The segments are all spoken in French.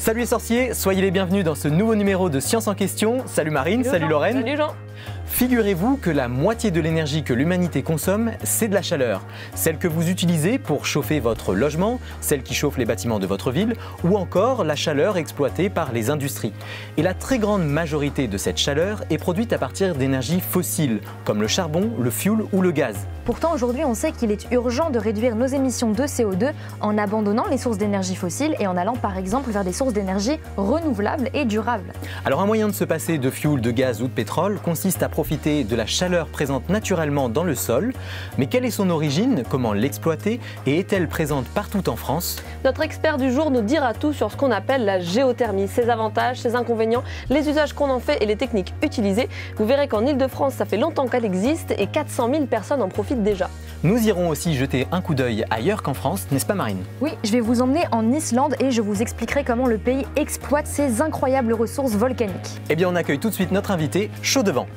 Salut les sorciers, soyez les bienvenus dans ce nouveau numéro de Science en question. Salut Marine, salut Lorraine. Salut Jean. Figurez-vous que la moitié de l'énergie que l'humanité consomme, c'est de la chaleur. Celle que vous utilisez pour chauffer votre logement, celle qui chauffe les bâtiments de votre ville, ou encore la chaleur exploitée par les industries. Et la très grande majorité de cette chaleur est produite à partir d'énergies fossiles, comme le charbon, le fioul ou le gaz. Pourtant, aujourd'hui, on sait qu'il est urgent de réduire nos émissions de CO2 en abandonnant les sources d'énergie fossiles et en allant par exemple vers des sources d'énergie renouvelables et durables. Alors un moyen de se passer de fioul, de gaz ou de pétrole consiste à profiter de la chaleur présente naturellement dans le sol. Mais quelle est son origine, comment l'exploiter et est-elle présente partout en France? Notre expert du jour nous dira tout sur ce qu'on appelle la géothermie, ses avantages, ses inconvénients, les usages qu'on en fait et les techniques utilisées. Vous verrez qu'en Ile-de-France, ça fait longtemps qu'elle existe et 400 000 personnes en profitent déjà. Nous irons aussi jeter un coup d'œil ailleurs qu'en France, n'est-ce pas Marine? Oui, je vais vous emmener en Islande et je vous expliquerai comment le pays exploite ses incroyables ressources volcaniques. Eh bien on accueille tout de suite notre invité, chaud devant.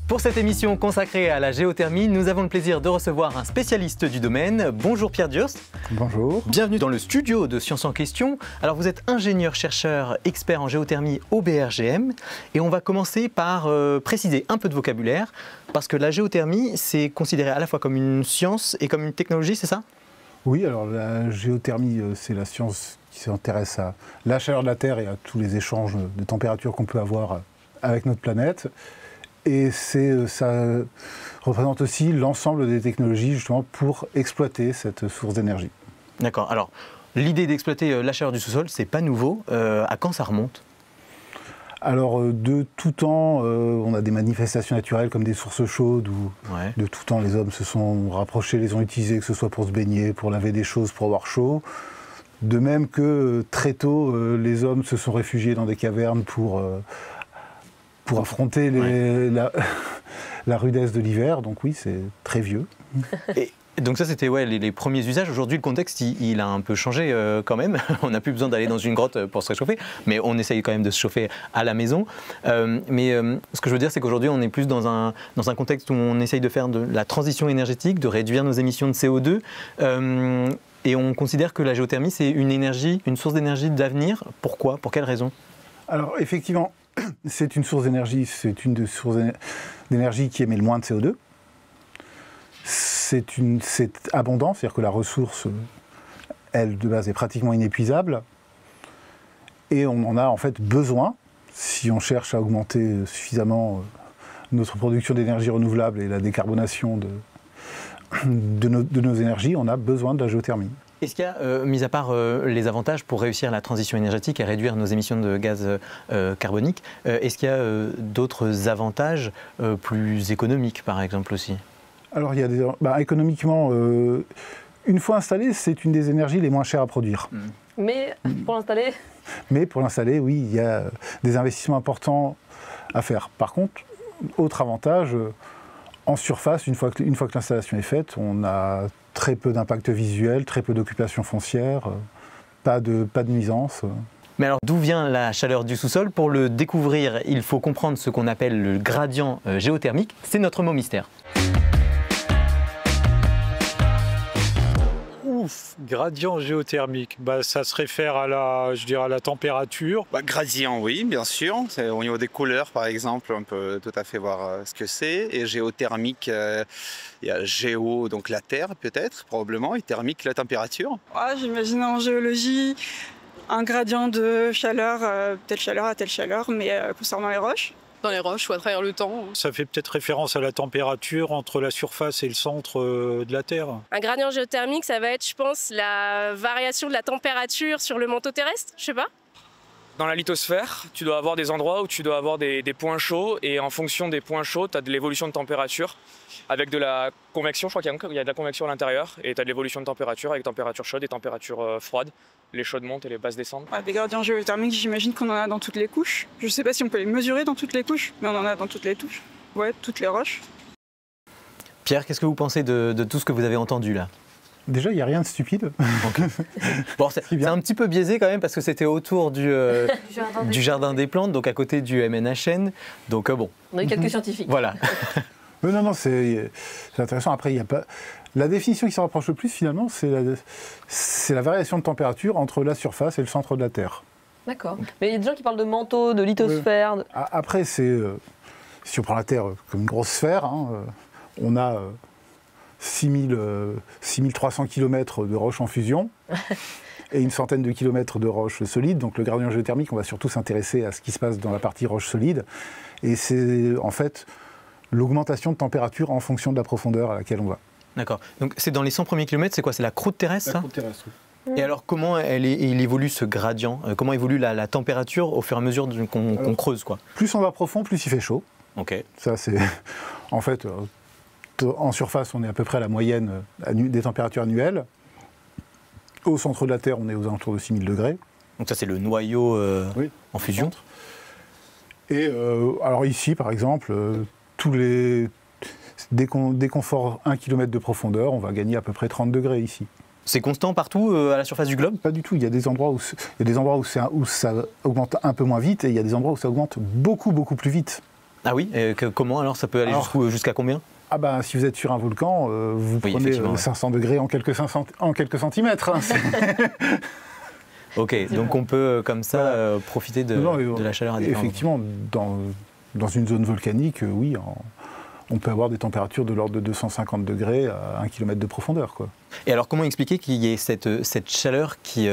Pour cette émission consacrée à la géothermie, nous avons le plaisir de recevoir un spécialiste du domaine. Bonjour Pierre Durst. Bonjour. Bienvenue dans le studio de Science en question. Alors vous êtes ingénieur-chercheur expert en géothermie au BRGM et on va commencer par préciser un peu de vocabulaire parce que la géothermie c'est considéré à la fois comme une science et comme une technologie, c'est ça? Oui, alors la géothermie c'est la science qui s'intéresse à la chaleur de la Terre et à tous les échanges de température qu'on peut avoir avec notre planète. Et ça représente aussi l'ensemble des technologies justement pour exploiter cette source d'énergie. D'accord. Alors, l'idée d'exploiter la chaleur du sous-sol, c'est pas nouveau. À quand ça remonte? Alors, de tout temps, on a des manifestations naturelles comme des sources chaudes où de tout temps les hommes se sont rapprochés, les ont utilisés, que ce soit pour se baigner, pour laver des choses, pour avoir chaud. De même que très tôt, les hommes se sont réfugiés dans des cavernes pour affronter la rudesse de l'hiver. Donc oui, c'est très vieux. Et donc ça, c'était les premiers usages. Aujourd'hui, le contexte, il a un peu changé quand même. On n'a plus besoin d'aller dans une grotte pour se réchauffer, mais on essaye quand même de se chauffer à la maison. Ce que je veux dire, c'est qu'aujourd'hui, on est plus dans un contexte où on essaye de faire de la transition énergétique, de réduire nos émissions de CO2. Et on considère que la géothermie, c'est une source d'énergie d'avenir. Pourquoi? Pour quelles raisons? Alors effectivement, c'est une source d'énergie, c'est une des sources d'énergie qui émet le moins de CO2. C'est abondant, c'est-à-dire que la ressource, elle, de base, est pratiquement inépuisable. Et on en a en fait besoin, si on cherche à augmenter suffisamment notre production d'énergie renouvelable et la décarbonation de nos énergies, on a besoin de la géothermie. Est-ce qu'il y a, mis à part les avantages pour réussir la transition énergétique et réduire nos émissions de gaz carbonique, est-ce qu'il y a d'autres avantages plus économiques, par exemple, aussi? Alors, il y a économiquement, une fois installée, c'est une des énergies les moins chères à produire. Mais pour l'installer? Mais pour l'installer, oui, il y a des investissements importants à faire. Par contre, autre avantage, en surface, une fois que l'installation est faite, on a très peu d'impact visuel, très peu d'occupation foncière, pas de nuisance. Mais alors d'où vient la chaleur du sous-sol? Pour le découvrir, il faut comprendre ce qu'on appelle le gradient géothermique. C'est notre mot mystère. Gradient géothermique, ça se réfère à la température. Gradient, oui, bien sûr. Au niveau des couleurs, par exemple, on peut tout à fait voir ce que c'est. Et géothermique, il y a géo, donc la terre peut-être, probablement, et thermique, la température. J'imagine en géologie, un gradient de chaleur, telle chaleur à telle chaleur, mais concernant les roches. Dans les roches ou à travers le temps. Ça fait peut-être référence à la température entre la surface et le centre de la Terre. Un gradient géothermique, ça va être, je pense, la variation de la température sur le manteau terrestre, je sais pas. Dans la lithosphère, tu dois avoir des endroits où tu dois avoir des points chauds et en fonction des points chauds, tu as de l'évolution de température avec de la convection, je crois qu'il y a de la convection à l'intérieur et tu as de l'évolution de température avec température chaude et température froide. Les chaudes montent et les basses descendent. Des gradients géothermiques, j'imagine qu'on en a dans toutes les couches. Je ne sais pas si on peut les mesurer dans toutes les couches, mais on en a dans toutes les touches. Ouais, toutes les roches. Pierre, qu'est-ce que vous pensez de tout ce que vous avez entendu là? Déjà, il n'y a rien de stupide. Okay. Bon, c'est un petit peu biaisé quand même parce que c'était autour du jardin des plantes, donc à côté du MNHN. Donc bon. On a eu quelques scientifiques. Voilà. Non, c'est intéressant. Après, il n'y a pas... La définition qui se rapproche le plus, finalement, c'est la variation de température entre la surface et le centre de la Terre. D'accord. Mais il y a des gens qui parlent de manteau, de lithosphère. Oui. Après, si on prend la Terre comme une grosse sphère, on a 6300 km de roches en fusion et une centaine de kilomètres de roches solides. Donc le gradient géothermique, on va surtout s'intéresser à ce qui se passe dans la partie roche solide. Et c'est en fait l'augmentation de température en fonction de la profondeur à laquelle on va. D'accord. Donc c'est dans les 100 premiers kilomètres, c'est quoi? C'est la croûte terrestre? La croûte terrestre, oui. Et alors comment il évolue ce gradient? Comment évolue la température au fur et à mesure qu'on creuse, quoi? Plus on va profond, plus il fait chaud. Ok. Ça c'est... En fait... En surface, on est à peu près à la moyenne des températures annuelles. Au centre de la Terre, on est aux alentours de 6000 degrés. Donc ça, c'est le noyau en fusion. Et alors ici, par exemple, dès qu'on sort 1 km de profondeur, on va gagner à peu près 30 degrés ici. C'est constant partout à la surface du globe? Pas du tout. Il y a des endroits où ça augmente un peu moins vite et il y a des endroits où ça augmente beaucoup, beaucoup plus vite. Ah oui? Comment alors? Ça peut aller jusqu'à combien? Ah ben, si vous êtes sur un volcan, vous prenez 500 degrés en quelques centimètres. Hein, ok, donc on peut comme ça profiter de la chaleur à différents effectivement, dans une zone volcanique, oui, on peut avoir des températures de l'ordre de 250 degrés à 1 km de profondeur, quoi. Et alors comment expliquer qu'il y ait cette chaleur qui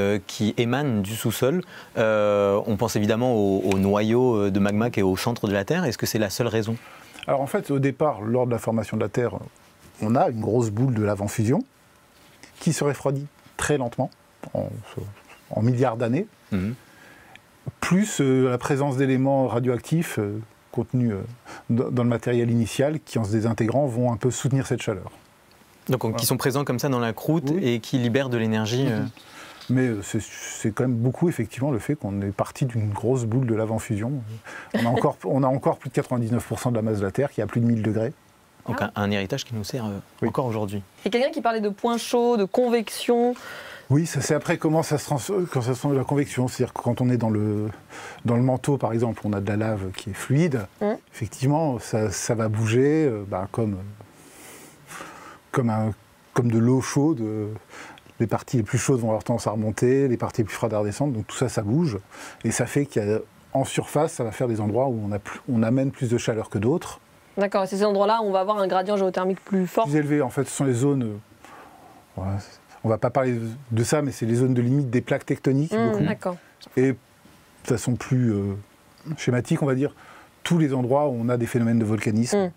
émane du sous-sol? On pense évidemment au noyau de magma qui est au centre de la Terre. Est-ce que c'est la seule raison? Alors en fait, au départ, lors de la formation de la Terre, on a une grosse boule de lave en fusion qui se refroidit très lentement, en milliards d'années, plus la présence d'éléments radioactifs contenus dans le matériel initial qui, en se désintégrant, vont un peu soutenir cette chaleur. Donc qui sont présents comme ça dans la croûte et qui libèrent de l'énergie. Mais c'est quand même beaucoup, effectivement, le fait qu'on est parti d'une grosse boule de lave en fusion. On a encore plus de 99% de la masse de la Terre qui a plus de 1000 degrés. Donc un héritage qui nous sert encore aujourd'hui. Et quelqu'un qui parlait de points chauds, de convection. Oui, c'est après comment ça se transforme la convection. C'est-à-dire que quand on est dans le manteau, par exemple, on a de la lave qui est fluide. Effectivement, ça va bouger comme de l'eau chaude. Les parties les plus chaudes vont avoir tendance à remonter, les parties les plus froides à redescendre, donc tout ça, ça bouge. Et ça fait qu'en surface, ça va faire des endroits où on amène plus de chaleur que d'autres. D'accord, et c'est ces endroits-là où on va avoir un gradient géothermique plus fort? Plus élevé, en fait, ce sont les zones... on ne va pas parler de ça, mais c'est les zones de limite des plaques tectoniques. D'accord. Et de façon plus schématique, on va dire, tous les endroits où on a des phénomènes de volcanisme.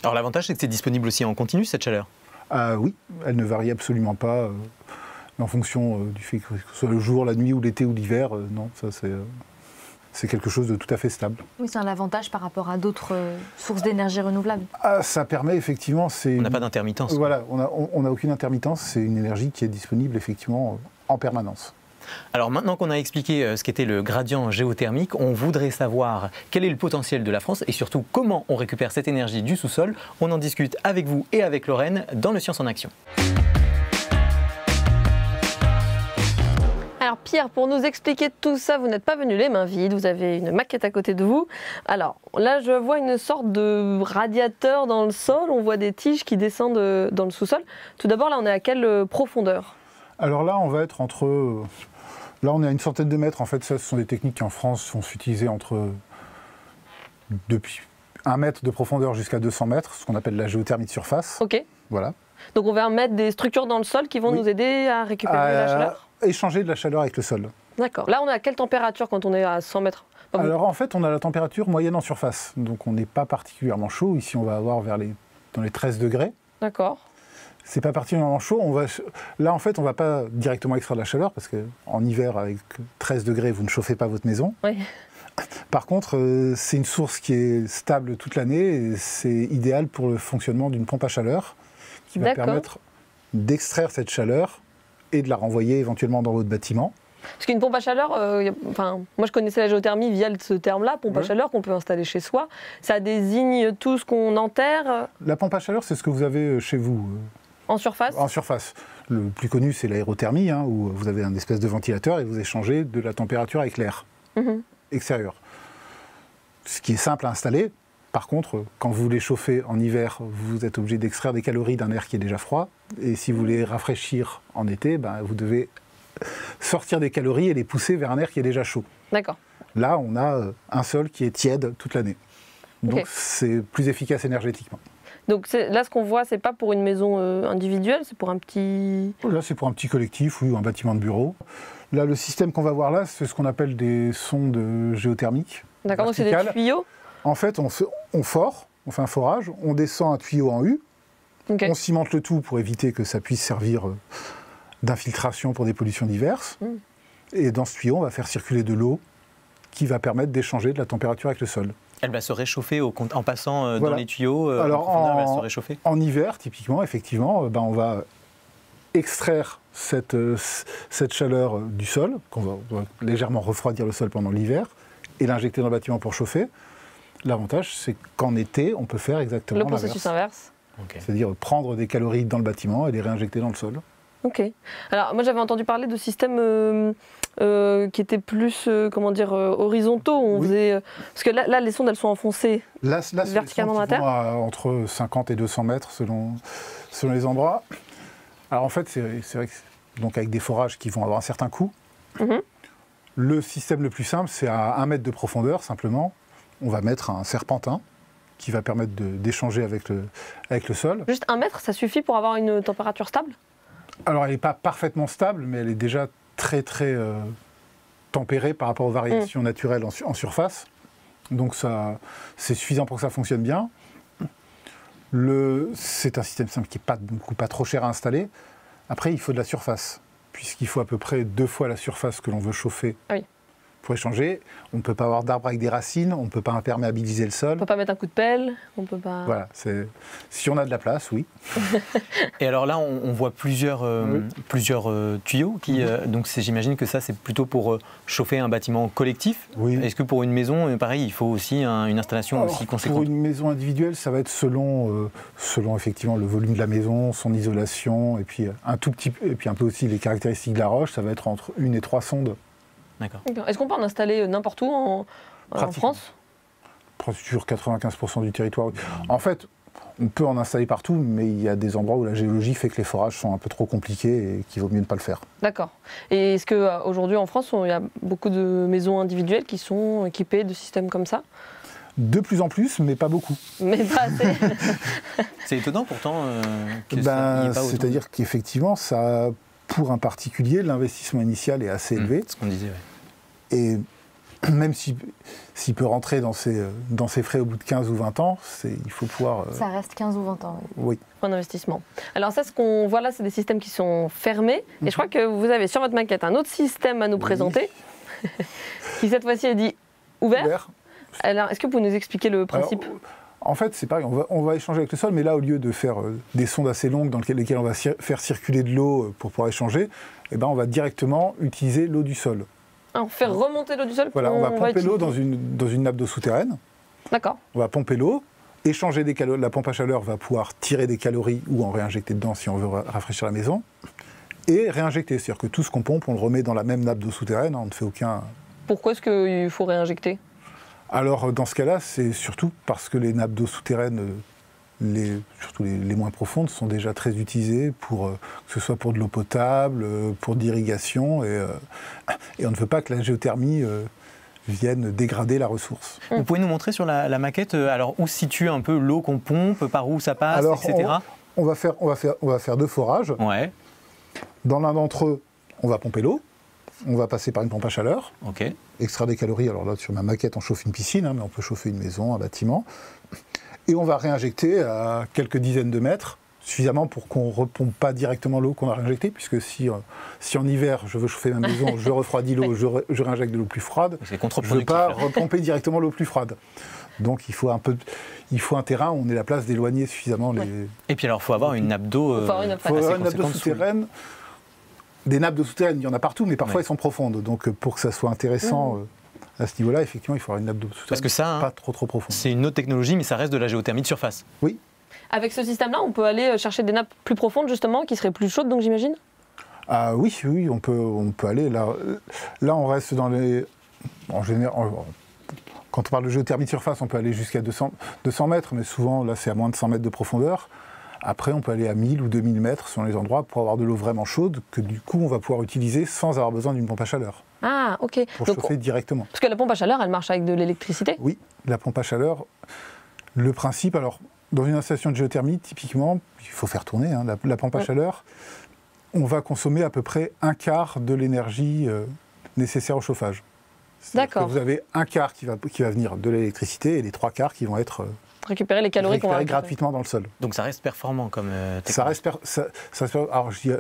Alors l'avantage, c'est que c'est disponible aussi en continu, cette chaleur? Oui, elle ne varie absolument pas en fonction du fait que ce soit le jour, la nuit ou l'été ou l'hiver. Non, ça c'est quelque chose de tout à fait stable. Oui, c'est un avantage par rapport à d'autres sources d'énergie renouvelable. Ça permet effectivement... On n'a pas d'intermittence. Voilà, on n'a aucune intermittence, c'est une énergie qui est disponible effectivement en permanence. Alors maintenant qu'on a expliqué ce qu'était le gradient géothermique, on voudrait savoir quel est le potentiel de la France et surtout comment on récupère cette énergie du sous-sol. On en discute avec vous et avec Lorraine dans le Science en Action. Alors Pierre, pour nous expliquer tout ça, vous n'êtes pas venu les mains vides, vous avez une maquette à côté de vous. Alors là, je vois une sorte de radiateur dans le sol, on voit des tiges qui descendent dans le sous-sol. Tout d'abord, là, on est à quelle profondeur? Alors là, on va être entre... Là, on est à une centaine de mètres. En fait, ça, ce sont des techniques qui, en France, vont s'utiliser depuis 1 mètre de profondeur jusqu'à 200 mètres, ce qu'on appelle la géothermie de surface. Ok. Voilà. Donc on va mettre des structures dans le sol qui vont nous aider à récupérer la chaleur? Échanger de la chaleur avec le sol. D'accord. Là, on est à quelle température quand on est à 100 mètres? Alors en fait, on a la température moyenne en surface. Donc on n'est pas particulièrement chaud. Ici, on va avoir dans les 13 degrés. D'accord. C'est pas particulièrement chaud. Là, en fait, on ne va pas directement extraire de la chaleur parce qu'en hiver, avec 13 degrés, vous ne chauffez pas votre maison. Oui. Par contre, c'est une source qui est stable toute l'année et c'est idéal pour le fonctionnement d'une pompe à chaleur qui va permettre d'extraire cette chaleur et de la renvoyer éventuellement dans votre bâtiment. Parce qu'une pompe à chaleur, moi je connaissais la géothermie via ce terme-là, pompe à chaleur qu'on peut installer chez soi. Ça désigne tout ce qu'on enterre. La pompe à chaleur, c'est ce que vous avez chez vous. En surface? En surface. Le plus connu, c'est l'aérothermie, hein, où vous avez un espèce de ventilateur et vous échangez de la température avec l'air extérieur. Ce qui est simple à installer. Par contre, quand vous voulez chauffer en hiver, vous êtes obligé d'extraire des calories d'un air qui est déjà froid. Et si vous voulez rafraîchir en été, vous devez sortir des calories et les pousser vers un air qui est déjà chaud. D'accord. Là, on a un sol qui est tiède toute l'année. Donc, c'est plus efficace énergétiquement. Donc là, ce qu'on voit, c'est pas pour une maison individuelle, c'est pour un petit... Là, c'est pour un petit collectif, oui, ou un bâtiment de bureau. Là, le système qu'on va voir là, c'est ce qu'on appelle des sondes géothermiques. D'accord, donc c'est des tuyaux? En fait, on fait un forage, on descend un tuyau en U, on cimente le tout pour éviter que ça puisse servir d'infiltration pour des pollutions diverses. Et dans ce tuyau, on va faire circuler de l'eau qui va permettre d'échanger de la température avec le sol. Elle va se réchauffer en passant dans les tuyaux. Alors, elle va se réchauffer. En hiver, typiquement, effectivement, on va extraire cette chaleur du sol, qu'on va légèrement refroidir le sol pendant l'hiver, et l'injecter dans le bâtiment pour chauffer. L'avantage, c'est qu'en été, on peut faire exactement le processus inverse. C'est-à-dire prendre des calories dans le bâtiment et les réinjecter dans le sol. Ok. Alors, moi, j'avais entendu parler de systèmes qui étaient plus, horizontaux. On faisait, parce que là, les sondes, elles sont enfoncées verticalement dans la terre. Entre 50 et 200 mètres selon les endroits. Alors, en fait, c'est vrai que donc avec des forages qui vont avoir un certain coût. Le système le plus simple, c'est à 1 mètre de profondeur, simplement. On va mettre un serpentin qui va permettre d'échanger avec le sol. Juste 1 mètre, ça suffit pour avoir une température stable? Alors, elle n'est pas parfaitement stable, mais elle est déjà très, très tempérée par rapport aux variations naturelles en surface. Donc, c'est suffisant pour que ça fonctionne bien. C'est un système simple qui n'est pas trop cher à installer. Après, il faut de la surface, puisqu'il faut à peu près 2 fois la surface que l'on veut chauffer. Pour échanger, on ne peut pas avoir d'arbres avec des racines, on ne peut pas imperméabiliser le sol. On ne peut pas mettre un coup de pelle, on peut pas... Voilà, si on a de la place, oui. Et alors là, on voit plusieurs tuyaux. Donc j'imagine que ça, c'est plutôt pour chauffer un bâtiment collectif. Est-ce que pour une maison, pareil, il faut aussi une installation aussi conséquente? Pour une maison individuelle, ça va être selon effectivement le volume de la maison, son isolation, et puis un peu aussi les caractéristiques de la roche, ça va être entre 1 et 3 sondes. Est-ce qu'on peut en installer n'importe où en France? Sur 95% du territoire. En fait, on peut en installer partout, mais il y a des endroits où la géologie fait que les forages sont un peu trop compliqués et qu'il vaut mieux ne pas le faire. D'accord. Et est-ce qu'aujourd'hui en France, il y a beaucoup de maisons individuelles qui sont équipées de systèmes comme ça? De plus en plus, mais pas beaucoup. Mais pas assez. C'est étonnant pourtant que ça n'y ait pas autant. C'est-à-dire qu'effectivement, ça, pour un particulier, l'investissement initial est assez élevé. C'est ce qu'on disait, oui. Et même s'il peut rentrer dans ses frais au bout de 15 ou 20 ans, il faut pouvoir... Ça reste 15 ou 20 ans, oui. Un investissement. Alors ça, ce qu'on voit là, c'est des systèmes qui sont fermés. Et je crois que vous avez sur votre maquette un autre système à nous présenter, qui cette fois-ci est dit ouvert. Alors, est-ce que vous pouvez nous expliquer le principe? En fait, c'est pareil, on va échanger avec le sol, mais là, au lieu de faire des sondes assez longues dans lesquelles on va faire circuler de l'eau pour pouvoir échanger, on va directement utiliser l'eau du sol. On fait remonter l'eau du sol? Voilà, on va pomper l'eau dans une nappe d'eau souterraine. D'accord. On va pomper l'eau, échanger des calories. La pompe à chaleur va pouvoir tirer des calories ou en réinjecter dedans si on veut rafraîchir la maison. Et réinjecter, c'est-à-dire que tout ce qu'on pompe, on le remet dans la même nappe d'eau souterraine, on ne fait aucun... Pourquoi est-ce qu'il faut réinjecter? Alors, dans ce cas-là, c'est surtout parce que les nappes d'eau souterraines, surtout les moins profondes, sont déjà très utilisées, que ce soit pour de l'eau potable, pour de l'irrigation, et on ne veut pas que la géothermie vienne dégrader la ressource. Vous pouvez nous montrer sur la maquette où se situe un peu l'eau qu'on pompe, par où ça passe, etc. On va faire 2 forages. Ouais. Dans l'un d'entre eux, on va pomper l'eau. On va passer par une pompe à chaleur, extraire des calories. Alors là, sur ma maquette, on chauffe une piscine, mais on peut chauffer une maison, un bâtiment. Et on va réinjecter à quelques dizaines de mètres, suffisamment pour qu'on ne repompe pas directement l'eau qu'on a réinjectée, puisque si en hiver, je veux chauffer ma maison, je refroidis l'eau, je réinjecte de l'eau plus froide, je ne veux pas repomper directement l'eau plus froide. Donc il faut un terrain où on ait la place d'éloigner suffisamment les... Et puis alors, il faut avoir une nappe d'eau souterraine. Des nappes d'eau souterraine, il y en a partout, mais parfois elles sont profondes. Donc pour que ça soit intéressant à ce niveau-là, effectivement, il faut avoir une nappe d'eau souterraine. Parce que ça, pas trop profonde. C'est une autre technologie, mais ça reste de la géothermie de surface. Oui. Avec ce système-là, on peut aller chercher des nappes plus profondes, justement, qui seraient plus chaudes, donc j'imagine? Ah oui, on peut aller. Là, on reste dans les... En général, quand on parle de géothermie de surface, on peut aller jusqu'à 200 mètres, mais souvent, là, c'est à moins de 100 mètres de profondeur. Après, on peut aller à 1000 ou 2000 mètres sur les endroits pour avoir de l'eau vraiment chaude, que du coup, on va pouvoir utiliser sans avoir besoin d'une pompe à chaleur. Ah, ok. Pour chauffer directement. Parce que la pompe à chaleur, elle marche avec de l'électricité? Oui, la pompe à chaleur, le principe, alors, dans une installation de géothermie, typiquement, il faut faire tourner la pompe à chaleur, on va consommer à peu près un quart de l'énergie nécessaire au chauffage. D'accord. Vous avez un quart qui va venir de l'électricité et les 3 quarts qui vont être récupérer les calories qu'on va récupérer gratuitement dans le sol. Donc ça reste performant comme technologie. Alors je dis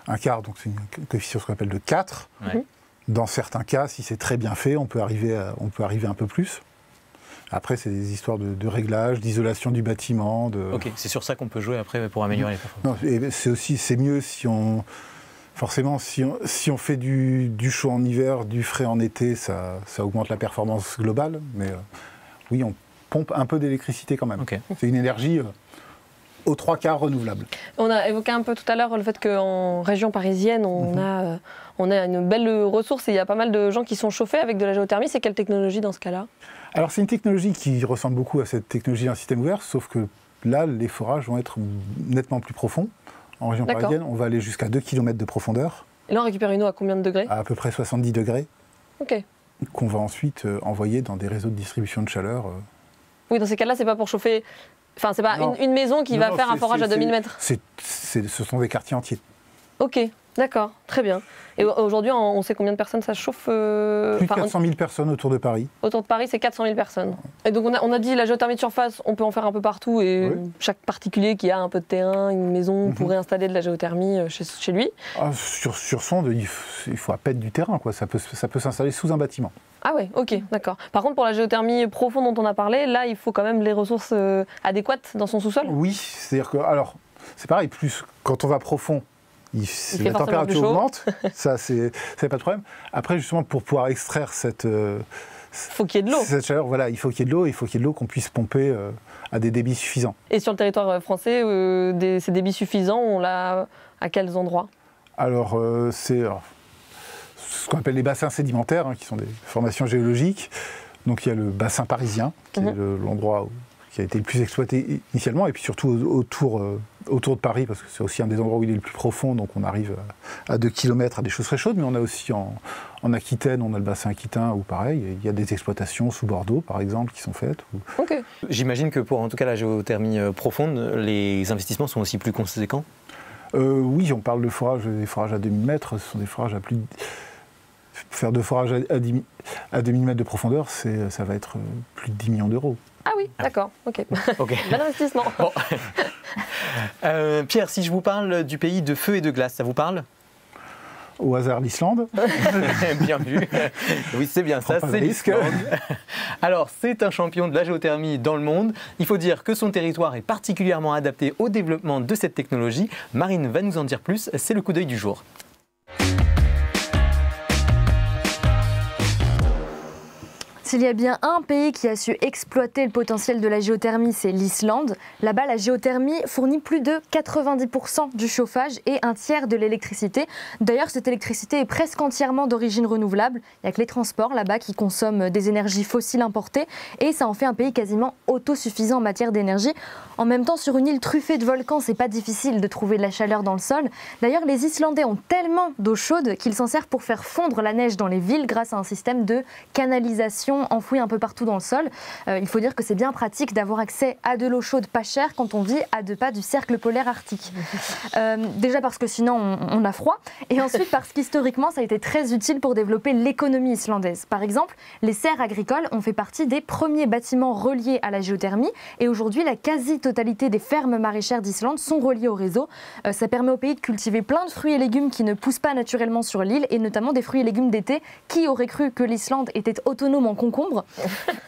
un quart, donc c'est une coefficient qu'on appelle de 4. Ouais. Dans certains cas, si c'est très bien fait, on peut arriver un peu plus. Après, c'est des histoires de réglage, d'isolation du bâtiment. Ok, c'est sur ça qu'on peut jouer après pour améliorer les performances. C'est mieux si on... Forcément, si on fait du chaud en hiver, du frais en été, ça augmente la performance globale. Mais oui, on pompe un peu d'électricité quand même. Okay. C'est une énergie aux 3 quarts renouvelable. On a évoqué un peu tout à l'heure le fait qu'en région parisienne, on a une belle ressource et il y a pas mal de gens qui sont chauffés avec de la géothermie. C'est quelle technologie dans ce cas-là? Alors c'est une technologie qui ressemble beaucoup à cette technologie d'un système ouvert, sauf que là, les forages vont être nettement plus profonds. En région parisienne, on va aller jusqu'à 2 km de profondeur. Et là, on récupère une eau à combien de degrés? À peu près 70 degrés. Ok. Qu'on va ensuite envoyer dans des réseaux de distribution de chaleur. Oui, dans ces cas-là, c'est pas pour chauffer... Enfin, c'est pas une maison qui va faire un forage à 2000 mètres. Ce sont des quartiers entiers. Ok, d'accord, très bien. Et aujourd'hui, on sait combien de personnes ça chauffe Plus de 400 000 personnes autour de Paris. Autour de Paris, c'est 400 000 personnes. Et donc, on a dit la géothermie de surface, on peut en faire un peu partout. Et chaque particulier qui a un peu de terrain, une maison, pourrait installer de la géothermie chez lui. Ah, sur sonde, il faut à peine du terrain, quoi. Ça peut s'installer sous un bâtiment. Ah ouais, ok, d'accord. Par contre, pour la géothermie profonde dont on a parlé, là, il faut quand même les ressources adéquates dans son sous-sol? Oui, c'est-à-dire que, alors, c'est pareil, plus quand on va profond, la température augmente, ça c'est pas de problème. Après, justement, pour pouvoir extraire cette faut qu'il y ait de l'eau. Cette chaleur, voilà, il faut qu'il y ait de l'eau, il faut qu'il y ait de l'eau qu'on puisse pomper à des débits suffisants. Et sur le territoire français, ces débits suffisants, on l'a à quels endroits? Alors, c'est ce qu'on appelle les bassins sédimentaires, qui sont des formations géologiques. Donc il y a le bassin parisien, qui est l'endroit qui a été le plus exploité initialement, et puis surtout autour de Paris, parce que c'est aussi un des endroits où il est le plus profond, donc on arrive à 2 km à des choses très chaudes, mais on a aussi en Aquitaine, on a le bassin aquitain, où pareil, il y a des exploitations sous Bordeaux, par exemple, qui sont faites. Okay. J'imagine que pour en tout cas la géothermie profonde, les investissements sont aussi plus conséquents? Oui, on parle de forages, des forages à 2000 mètres, ce sont des forages à plus de... Faire 2 forages à 2000 mètres de profondeur, ça va être plus de 10 millions d'euros. Ah oui, d'accord, ok. Bon investissement. Bon. Pierre, si je vous parle du pays de feu et de glace, ça vous parle? Au hasard, l'Islande. Bien vu. Oui, c'est bien ça, c'est l'Islande. Alors, c'est un champion de la géothermie dans le monde. Il faut dire que son territoire est particulièrement adapté au développement de cette technologie. Marine va nous en dire plus, c'est le coup d'œil du jour. S'il y a bien un pays qui a su exploiter le potentiel de la géothermie, c'est l'Islande. Là-bas, la géothermie fournit plus de 90% du chauffage et un tiers de l'électricité. D'ailleurs, cette électricité est presque entièrement d'origine renouvelable. Il n'y a que les transports là-bas qui consomment des énergies fossiles importées et ça en fait un pays quasiment autosuffisant en matière d'énergie. En même temps, sur une île truffée de volcans, c'est pas difficile de trouver de la chaleur dans le sol. D'ailleurs, les Islandais ont tellement d'eau chaude qu'ils s'en servent pour faire fondre la neige dans les villes grâce à un système de canalisation enfouie un peu partout dans le sol. Il faut dire que c'est bien pratique d'avoir accès à de l'eau chaude pas chère quand on vit à 2 pas du cercle polaire arctique. Déjà parce que sinon on a froid, et ensuite parce qu'historiquement ça a été très utile pour développer l'économie islandaise. Par exemple, les serres agricoles ont fait partie des premiers bâtiments reliés à la géothermie, et aujourd'hui la quasi-totalité des fermes maraîchères d'Islande sont reliées au réseau. Ça permet au pays de cultiver plein de fruits et légumes qui ne poussent pas naturellement sur l'île, et notamment des fruits et légumes d'été. Qui aurait cru que l'Islande était autonome en concombre.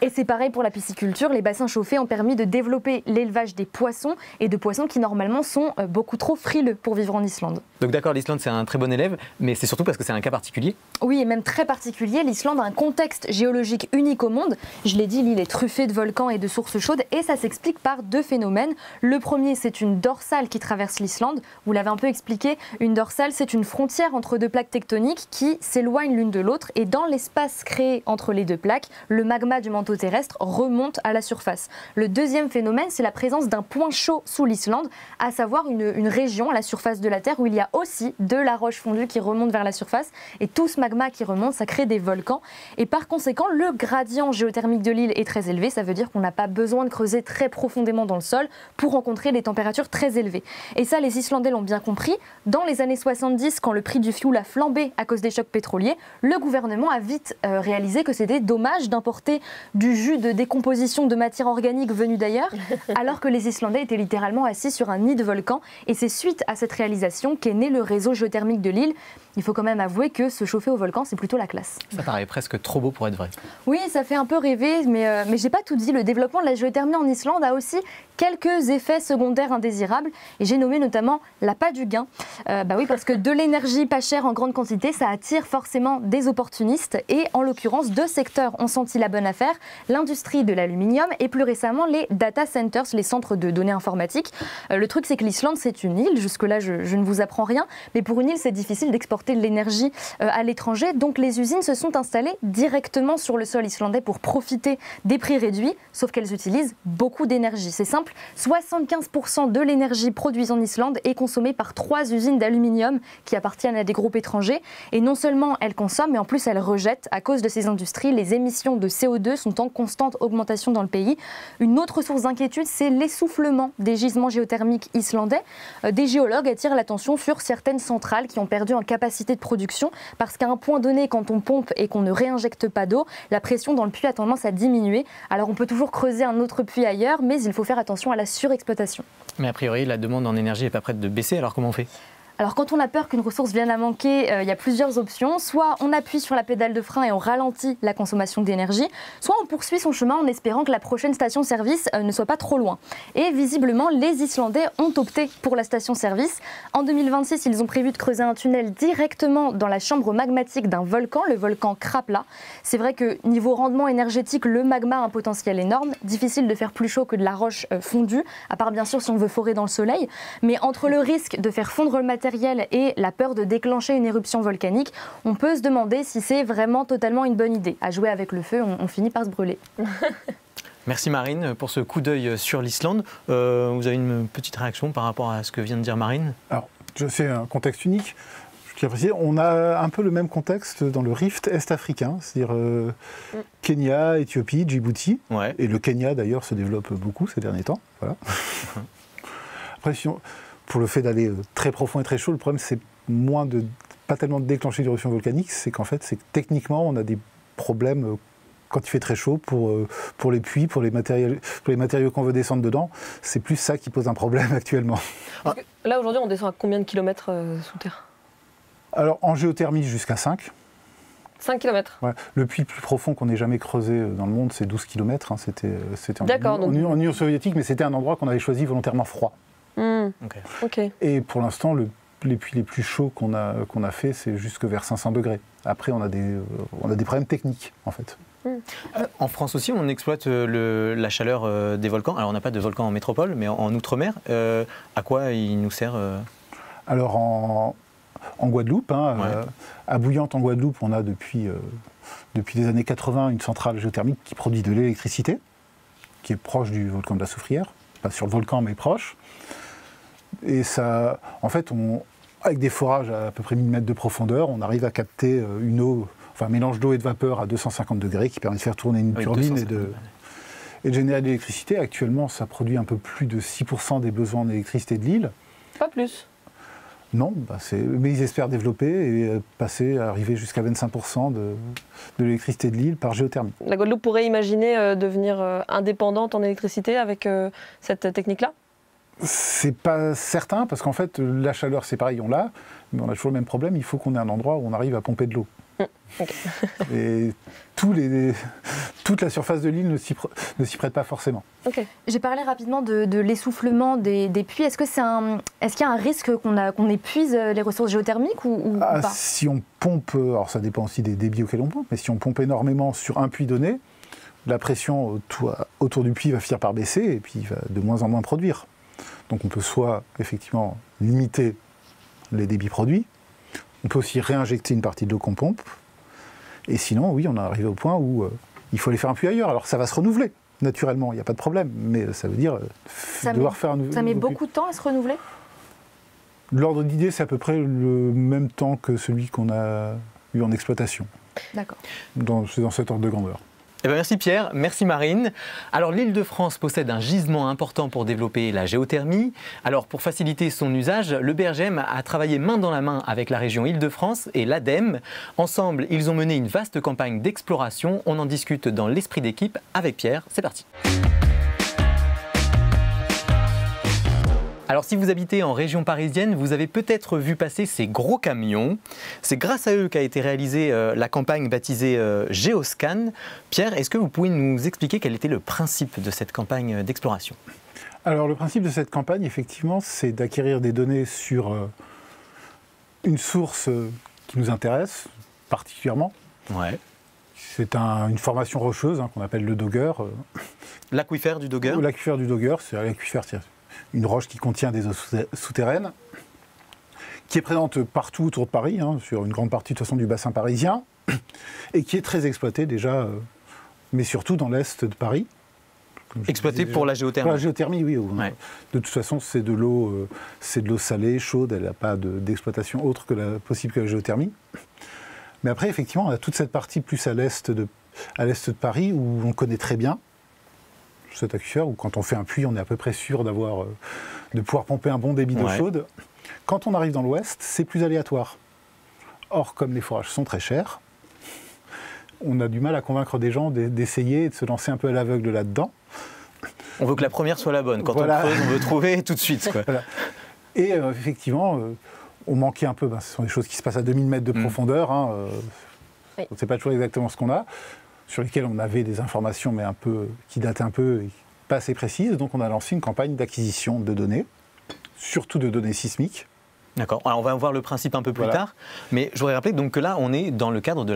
Et c'est pareil pour la pisciculture. Les bassins chauffés ont permis de développer l'élevage des poissons et de poissons qui normalement sont beaucoup trop frileux pour vivre en Islande. Donc d'accord, l'Islande c'est un très bon élève, mais c'est surtout parce que c'est un cas particulier. Oui, et même très particulier. L'Islande a un contexte géologique unique au monde. Je l'ai dit, l'île est truffée de volcans et de sources chaudes et ça s'explique par deux phénomènes. Le premier, c'est une dorsale qui traverse l'Islande. Vous l'avez un peu expliqué, une dorsale, c'est une frontière entre deux plaques tectoniques qui s'éloignent l'une de l'autre et dans l'espace créé entre les deux plaques, le magma du manteau terrestre remonte à la surface. Le deuxième phénomène, c'est la présence d'un point chaud sous l'Islande, à savoir une région à la surface de la Terre où il y a aussi de la roche fondue qui remonte vers la surface et tout ce magma qui remonte, ça crée des volcans et par conséquent, le gradient géothermique de l'île est très élevé. Ça veut dire qu'on n'a pas besoin de creuser très profondément dans le sol pour rencontrer des températures très élevées. Et ça, les Islandais l'ont bien compris. Dans les années 70, quand le prix du fioul a flambé à cause des chocs pétroliers, le gouvernement a vite réalisé que c'était dommage d'importer du jus de décomposition de matière organique venue d'ailleurs, alors que les Islandais étaient littéralement assis sur un nid de volcan. Et c'est suite à cette réalisation qu'est né le réseau géothermique de l'île. Il faut quand même avouer que se chauffer au volcan, c'est plutôt la classe. Ça paraît presque trop beau pour être vrai. Oui, ça fait un peu rêver, mais je n'ai pas tout dit. Le développement de la géothermie en Islande a aussi quelques effets secondaires indésirables. Et j'ai nommé notamment l'appât du gain. Oui, parce que de l'énergie pas chère en grande quantité, ça attire forcément des opportunistes. Et en l'occurrence, deux secteurs ont senti la bonne affaire. L'industrie de l'aluminium et plus récemment les data centers, les centres de données informatiques. Le truc, c'est que l'Islande, c'est une île. Jusque-là, je ne vous apprends rien. Mais pour une île, c'est difficile d'exporter de l'énergie à l'étranger. Donc les usines se sont installées directement sur le sol islandais pour profiter des prix réduits, sauf qu'elles utilisent beaucoup d'énergie. C'est simple, 75% de l'énergie produite en Islande est consommée par 3 usines d'aluminium qui appartiennent à des groupes étrangers. Et non seulement elles consomment, mais en plus elles rejettent. À cause de ces industries, les émissions de CO2 sont en constante augmentation dans le pays. Une autre source d'inquiétude, c'est l'essoufflement des gisements géothermiques islandais. Des géologues attirent l'attention sur certaines centrales qui ont perdu en capacité de production parce qu'à un point donné, quand on pompe et qu'on ne réinjecte pas d'eau, la pression dans le puits a tendance à diminuer. Alors on peut toujours creuser un autre puits ailleurs, mais il faut faire attention à la surexploitation. Mais a priori, la demande en énergie n'est pas prête de baisser, alors comment on fait ? Alors quand on a peur qu'une ressource vienne à manquer, il y a plusieurs options. Soit on appuie sur la pédale de frein et on ralentit la consommation d'énergie, soit on poursuit son chemin en espérant que la prochaine station-service ne soit pas trop loin. Et visiblement, les Islandais ont opté pour la station-service. En 2026, ils ont prévu de creuser un tunnel directement dans la chambre magmatique d'un volcan, le volcan Krapla. C'est vrai que niveau rendement énergétique, le magma a un potentiel énorme. Difficile de faire plus chaud que de la roche fondue, à part bien sûr si on veut forer dans le soleil. Mais entre le risque de faire fondre le matériel et la peur de déclencher une éruption volcanique, on peut se demander si c'est vraiment totalement une bonne idée. À jouer avec le feu, on finit par se brûler. Merci Marine pour ce coup d'œil sur l'Islande. Vous avez une petite réaction par rapport à ce que vient de dire Marine ? Alors, c'est un contexte unique. Je tiens à préciser, on a un peu le même contexte dans le rift est-africain, c'est-à-dire Kenya, Éthiopie, Djibouti. Ouais. Et le Kenya d'ailleurs se développe beaucoup ces derniers temps. Voilà. Après, pour le fait d'aller très profond et très chaud, le problème c'est pas tellement de déclencher l'éruption volcanique, c'est qu'en fait, c'est que techniquement, on a des problèmes quand il fait très chaud pour les puits, pour les matériaux qu'on veut descendre dedans. C'est plus ça qui pose un problème actuellement. Là, aujourd'hui, on descend à combien de kilomètres sous terre ? Alors, en géothermie, jusqu'à 5. 5 km. Ouais. Le puits le plus profond qu'on ait jamais creusé dans le monde, c'est 12 km. Hein. C'était en Union soviétique, mais c'était un endroit qu'on avait choisi volontairement froid. Okay. Et pour l'instant, les puits les plus chauds qu'on a fait, c'est jusque vers 500 degrés. Après, on a des problèmes techniques, en fait. En France aussi, on exploite la chaleur des volcans. Alors, on n'a pas de volcan en métropole, mais en outre-mer. À quoi il nous sert Alors, en Guadeloupe, à Bouillante, en Guadeloupe, on a depuis les années 80 une centrale géothermique qui produit de l'électricité, qui est proche du volcan de la Soufrière. Pas sur le volcan, mais proche. Et ça, en fait, avec des forages à peu près 1000 mètres de profondeur, on arrive à capter un mélange d'eau et de vapeur à 250 degrés qui permet de faire tourner une turbine et de générer de l'électricité. Actuellement, ça produit un peu plus de 6% des besoins d'électricité de l'île. Pas plus. Non, mais ils espèrent développer et arriver jusqu'à 25% de l'électricité de l'île par géothermie. La Guadeloupe pourrait imaginer devenir indépendante en électricité avec cette technique-là ? C'est pas certain, parce qu'en fait, la chaleur, c'est pareil, on l'a, mais on a toujours le même problème, il faut qu'on ait un endroit où on arrive à pomper de l'eau. Et toute la surface de l'île ne s'y prête pas forcément. Okay. J'ai parlé rapidement de l'essoufflement des puits. Est-ce qu'il y a un risque qu'on épuise les ressources géothermiques ou pas? Si on pompe, alors ça dépend aussi des débits auxquels on pompe, mais si on pompe énormément sur un puits donné, la pression autour du puits va finir par baisser et puis il va de moins en moins produire. Donc on peut soit effectivement limiter les débits produits, on peut aussi réinjecter une partie de l'eau qu'on pompe, et sinon, oui, on est arrivé au point où il faut aller faire un puits ailleurs. Alors ça va se renouveler, naturellement, il n'y a pas de problème, mais ça veut dire devoir faire un nouveau puits. Ça met beaucoup de temps à se renouveler? L'ordre d'idée, c'est à peu près le même temps que celui qu'on a eu en exploitation. D'accord. C'est dans cet ordre de grandeur. Eh bien, merci Pierre, merci Marine. Alors l'Île-de-France possède un gisement important pour développer la géothermie. Alors pour faciliter son usage, le BRGM a travaillé main dans la main avec la région Île-de-France et l'ADEME. Ensemble, ils ont mené une vaste campagne d'exploration. On en discute dans l'esprit d'équipe avec Pierre. C'est parti. Alors si vous habitez en région parisienne, vous avez peut-être vu passer ces gros camions. C'est grâce à eux qu'a été réalisée la campagne baptisée Géoscan. Pierre, est-ce que vous pouvez nous expliquer quel était le principe de cette campagne d'exploration? Alors le principe de cette campagne, effectivement, c'est d'acquérir des données sur une source qui nous intéresse particulièrement. Ouais. C'est une formation rocheuse qu'on appelle le Dogger. L'aquifère du Dogger? L'aquifère du Dogger, c'est l'aquifère, une roche qui contient des eaux souterraines, qui est présente partout autour de Paris, sur une grande partie de toute façon du bassin parisien, et qui est très exploitée déjà, mais surtout dans l'est de Paris. Exploitée pour la géothermie? Pour la géothermie, oui. Ouais. De toute façon, c'est de l'eau salée, chaude, elle n'a pas d'exploitation autre que possible que la géothermie. Mais après, effectivement, on a toute cette partie plus à l'est de Paris, où on connaît très bien cet aquifère, où quand on fait un puits, on est à peu près sûr de pouvoir pomper un bon débit d'eau chaude. Quand on arrive dans l'ouest, c'est plus aléatoire. Or, comme les forages sont très chers, on a du mal à convaincre des gens d'essayer et de se lancer un peu à l'aveugle là-dedans. On veut que la première soit la bonne. Quand voilà. on creuse, on veut trouver tout de suite. Quoi. Voilà. Et effectivement, on manquait un peu, ce sont des choses qui se passent à 2000 mètres de profondeur, oui. On ne sait pas toujours exactement ce qu'on a, sur lesquels on avait des informations, mais qui datent un peu et pas assez précises. Donc on a lancé une campagne d'acquisition de données, surtout de données sismiques. D'accord. Alors on va voir le principe un peu plus tard, mais je voudrais rappeler donc que là on est dans le cadre de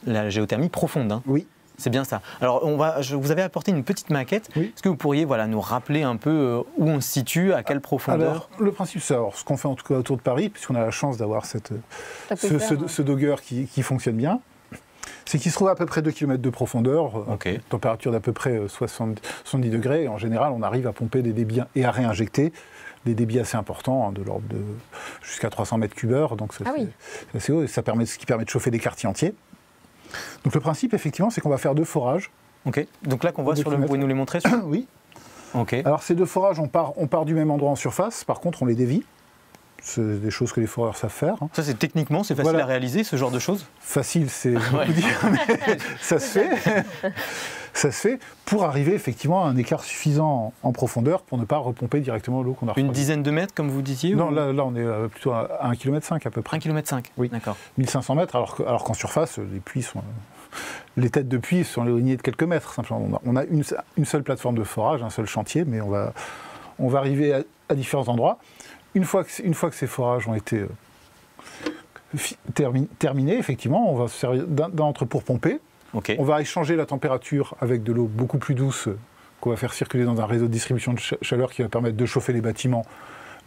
la géothermie profonde. Oui. C'est bien ça. Alors je vous avais apporté une petite maquette. Oui. Est-ce que vous pourriez nous rappeler un peu où on se situe, à quelle profondeur? Alors le principe, c'est ce qu'on fait en tout cas autour de Paris, puisqu'on a la chance d'avoir ce Dogger qui fonctionne bien. C'est qu'il se trouve à peu près 2 km de profondeur, température d'à peu près 70 degrés. Et en général, on arrive à pomper des débits et à réinjecter des débits assez importants, de l'ordre de jusqu'à 300 mètres cubeurs. Donc c'est assez haut, et ce qui permet de chauffer des quartiers entiers. Donc le principe, effectivement, c'est qu'on va faire 2 forages. Ok. Donc là qu'on voit sur vous pouvez nous les montrer Oui. Ok. Alors ces 2 forages, on part du même endroit en surface. Par contre, on les dévie. C'est des choses que les foreurs savent faire. Ça, c'est techniquement, c'est facile à réaliser, ce genre de choses? Facile, c'est beaucoup dire, mais ça se fait. Ça se fait pour arriver effectivement à un écart suffisant en profondeur pour ne pas repomper directement l'eau qu'on a refroidie. Une dizaine de mètres, comme vous disiez? Non, là on est plutôt à 1,5 km à peu près. 1,5 km? Oui. D'accord. 1500 mètres, alors qu'en surface, les têtes de puits sont éloignées de quelques mètres, simplement. On a une seule plateforme de forage, un seul chantier, mais on va arriver à différents endroits. Une fois que ces forages ont été terminés, effectivement, on va se servir d'un entrepôt pour pomper. Okay. On va échanger la température avec de l'eau beaucoup plus douce qu'on va faire circuler dans un réseau de distribution de chaleur qui va permettre de chauffer les bâtiments,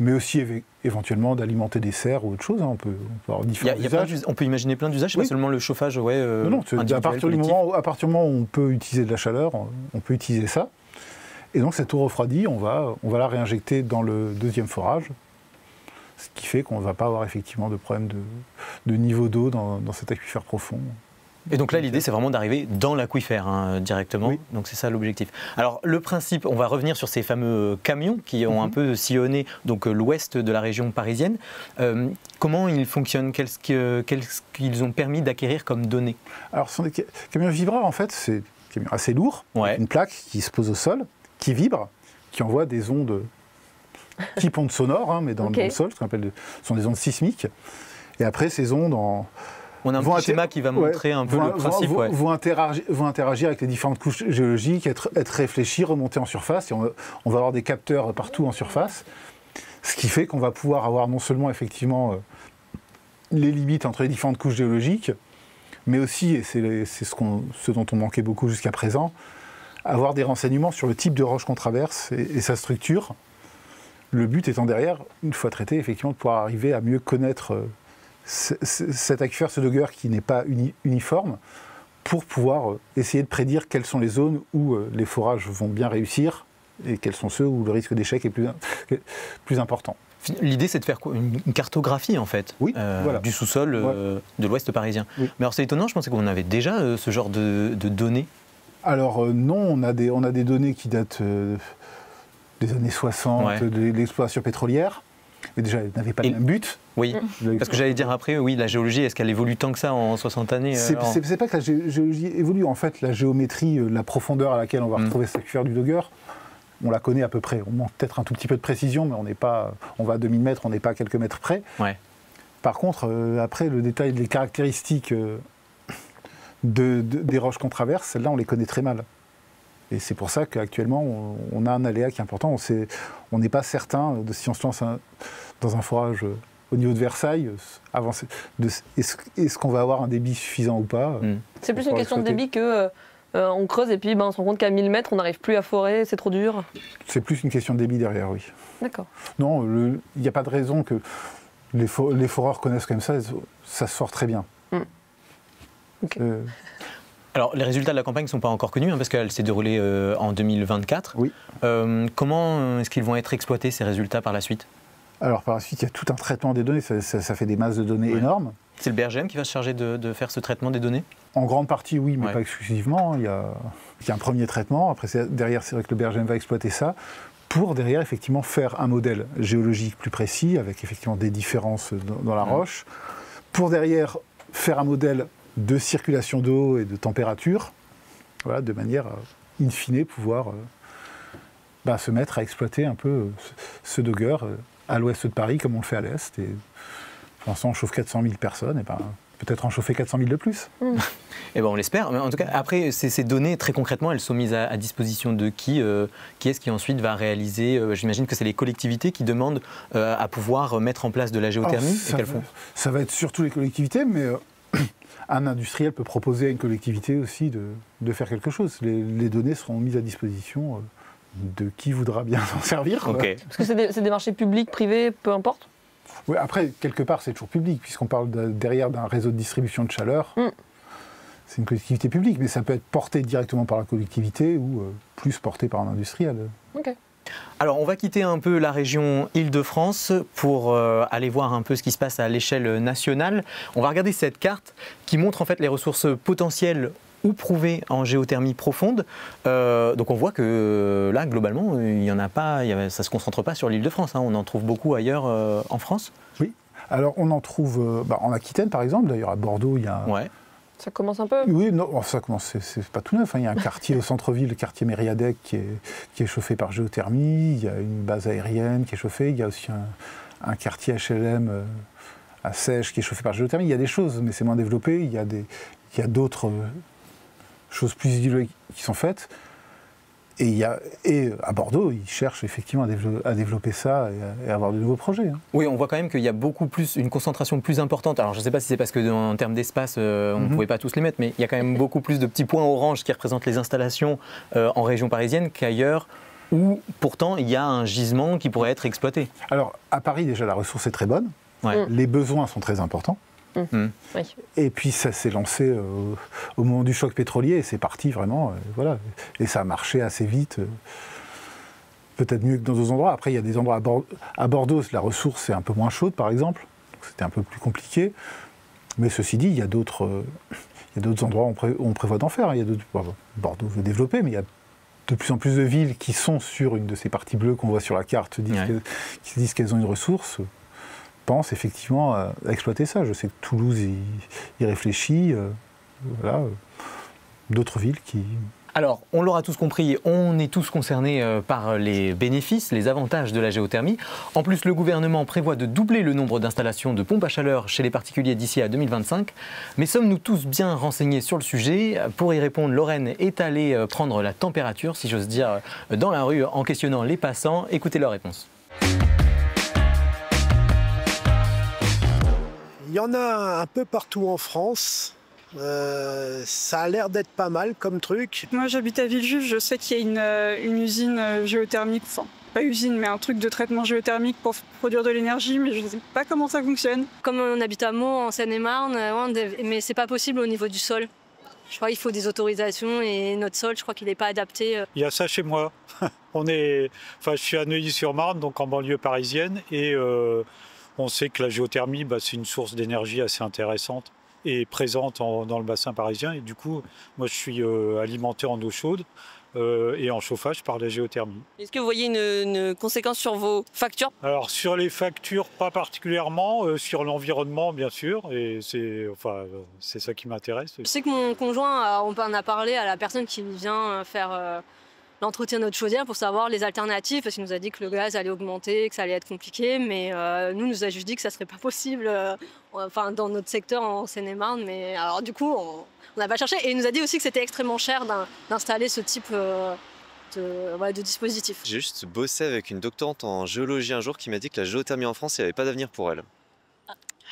mais aussi éventuellement d'alimenter des serres ou autre chose. On peut avoir différents usages. On peut imaginer plein d'usages, pas seulement le chauffage non, à partir du moment où on peut utiliser de la chaleur, on peut utiliser ça. Et donc cette eau refroidie, on va la réinjecter dans le 2e forage. Ce qui fait qu'on ne va pas avoir effectivement de problème de niveau d'eau dans cet aquifère profond. Et donc là, l'idée, c'est vraiment d'arriver dans l'aquifère directement. Oui. Donc c'est ça l'objectif. Alors le principe, on va revenir sur ces fameux camions qui ont un peu sillonné l'ouest de la région parisienne. Comment ils fonctionnent? Qu'est-ce qu'ils ont permis d'acquérir comme données? Alors ce sont des camions vibreurs, en fait. C'est des camions assez lourds, une plaque qui se pose au sol, qui vibre, qui envoie des ondes type ondes sonores, mais dans le sol, ce qu'on appelle sont des ondes sismiques. Et après, ces ondes, On a un petit schéma qui va montrer un peu le principe. Vont interagir avec les différentes couches géologiques, être réfléchis, remonter en surface. Et on va avoir des capteurs partout en surface. Ce qui fait qu'on va pouvoir avoir non seulement effectivement les limites entre les différentes couches géologiques, mais aussi, et c'est ce dont on manquait beaucoup jusqu'à présent, avoir des renseignements sur le type de roche qu'on traverse et sa structure. Le but étant derrière, une fois traité, effectivement, de pouvoir arriver à mieux connaître cet aquifère, ce dogger qui n'est pas uniforme, pour pouvoir essayer de prédire quelles sont les zones où les forages vont bien réussir et quels sont ceux où le risque d'échec est plus important. L'idée, c'est de faire une cartographie, en fait, voilà. du sous-sol de l'ouest parisien. Oui. Mais alors, c'est étonnant, je pensais qu'on avait déjà ce genre de données. Alors non, on a des données qui datent des années 60, de l'exploration pétrolière. Mais déjà, elle n'avait pas le même but. Oui, parce que j'allais dire après, oui, la géologie, est-ce qu'elle évolue tant que ça en 60 années C'est pas que la géologie évolue. En fait, la géométrie, la profondeur à laquelle on va retrouver cet aquifère du Dogger, on la connaît à peu près. On manque peut-être un tout petit peu de précision, mais on va à 2000 mètres, on n'est pas à quelques mètres près. Ouais. Par contre, après, le détail des caractéristiques des roches qu'on traverse, celles-là, on les connaît très mal. Et c'est pour ça qu'actuellement, on a un aléa qui est important. On n'est pas certain de si on se lance dans un forage au niveau de Versailles, est-ce qu'on va avoir un débit suffisant ou pas. C'est plus une question de débit que on creuse et puis on se rend compte qu'à 1000 mètres, on n'arrive plus à forer, c'est trop dur. C'est plus une question de débit derrière, oui. D'accord. Non, il n'y a pas de raison que les foreurs connaissent comme ça se sort très bien. Okay. Alors, les résultats de la campagne ne sont pas encore connus, parce qu'elle s'est déroulée en 2024. Oui. Comment est-ce qu'ils vont être exploités, ces résultats, par la suite? Alors, par la suite, il y a tout un traitement des données. Ça fait des masses de données énormes. C'est le BRGM qui va se charger de faire ce traitement des données? En grande partie, oui, mais pas exclusivement. Il y a un premier traitement. Après, derrière, c'est vrai que le BRGM va exploiter ça pour, derrière, effectivement, faire un modèle géologique plus précis, avec effectivement des différences dans la roche. Pour, derrière, faire un modèle de circulation d'eau et de température, voilà, de manière à, in fine, pouvoir se mettre à exploiter un peu ce Dogger à l'ouest de Paris comme on le fait à l'est. Et pour l'instant, on chauffe 400 000 personnes, et peut-être en chauffer 400 000 de plus. Et on l'espère. Mais en tout cas, après, ces données, très concrètement, elles sont mises à disposition de qui est-ce qui ensuite va réaliser j'imagine que c'est les collectivités qui demandent à pouvoir mettre en place de la géothermie. Ça va être surtout les collectivités, mais un industriel peut proposer à une collectivité aussi de faire quelque chose. Les données seront mises à disposition de qui voudra bien s'en servir. Okay. Parce que c'est des marchés publics, privés, peu importe. Oui, après, quelque part, c'est toujours public, puisqu'on parle derrière d'un réseau de distribution de chaleur. C'est une collectivité publique, mais ça peut être porté directement par la collectivité ou plus porté par un industriel. Okay. Alors, on va quitter un peu la région Île-de-France pour aller voir un peu ce qui se passe à l'échelle nationale. On va regarder cette carte qui montre en fait les ressources potentielles ou prouvées en géothermie profonde. Donc on voit que là, globalement, il y en a pas, ça ne se concentre pas sur l'Île-de-France. On en trouve beaucoup ailleurs en France. Oui, alors on en trouve en Aquitaine par exemple, d'ailleurs à Bordeaux, il y a... Ouais. Ça commence un peu? Oui, non, ça commence, c'est pas tout neuf. Il y a un quartier au centre-ville, le quartier Mériadec, qui est chauffé par géothermie. Il y a une base aérienne qui est chauffée. Il y a aussi un quartier HLM à Sèche qui est chauffé par géothermie. Il y a des choses, mais c'est moins développé. Il y a d'autres choses plus isolées qui sont faites. Et à Bordeaux, ils cherchent effectivement à développer ça et à avoir de nouveaux projets. Oui, on voit quand même qu'il y a beaucoup plus, une concentration plus importante. Alors je ne sais pas si c'est parce qu'en termes d'espace, on ne pouvait pas tous les mettre, mais il y a quand même beaucoup plus de petits points orange qui représentent les installations en région parisienne qu'ailleurs, où pourtant il y a un gisement qui pourrait être exploité. Alors à Paris, déjà, la ressource est très bonne. Ouais. Les besoins sont très importants. Oui. Et puis ça s'est lancé au moment du choc pétrolier et c'est parti vraiment, voilà. Et ça a marché assez vite, peut-être mieux que dans d'autres endroits. Après, il y a des endroits à Bordeaux, la ressource est un peu moins chaude, par exemple. C'était un peu plus compliqué. Mais ceci dit, il y a d'autres endroits où on prévoit d'en faire. Bordeaux veut développer, mais il y a de plus en plus de villes qui sont sur une de ces parties bleues qu'on voit sur la carte, qui disent qu'elles ont une ressource. Pense effectivement à exploiter ça. Je sais que Toulouse y réfléchit. Voilà. D'autres villes qui... Alors, on l'aura tous compris, on est tous concernés par les bénéfices, les avantages de la géothermie. En plus, le gouvernement prévoit de doubler le nombre d'installations de pompes à chaleur chez les particuliers d'ici à 2025. Mais sommes-nous tous bien renseignés sur le sujet? Pour y répondre, Lorraine est allée prendre la température, si j'ose dire, dans la rue en questionnant les passants. Écoutez leur réponse. Il y en a un peu partout en France. Ça a l'air d'être pas mal comme truc. Moi j'habite à Villejuif, je sais qu'il y a une usine géothermique, enfin pas usine mais un truc de traitement géothermique pour produire de l'énergie, mais je ne sais pas comment ça fonctionne. Comme on habite à Meaux en Seine-et-Marne, mais c'est pas possible au niveau du sol. Je crois qu'il faut des autorisations et notre sol, je crois qu'il n'est pas adapté. Il y a ça chez moi. Je suis à Neuilly-sur-Marne, donc en banlieue parisienne, et on sait que la géothermie, c'est une source d'énergie assez intéressante et présente dans le bassin parisien. Et du coup, moi, je suis alimenté en eau chaude et en chauffage par la géothermie. Est-ce que vous voyez une conséquence sur vos factures? Alors, sur les factures, pas particulièrement. Sur l'environnement, bien sûr. Et c'est ça qui m'intéresse. Je sais que mon conjoint, on en a parlé à la personne qui vient faire l'entretien de notre chaudière pour savoir les alternatives, parce qu'il nous a dit que le gaz allait augmenter, que ça allait être compliqué, mais nous a juste dit que ça serait pas possible dans notre secteur en Seine-et-Marne. Mais alors du coup, on n'a pas cherché, et il nous a dit aussi que c'était extrêmement cher d'installer ce type de dispositif. J'ai juste bossé avec une doctorante en géologie un jour qui m'a dit que la géothermie en France, il n'y avait pas d'avenir pour elle.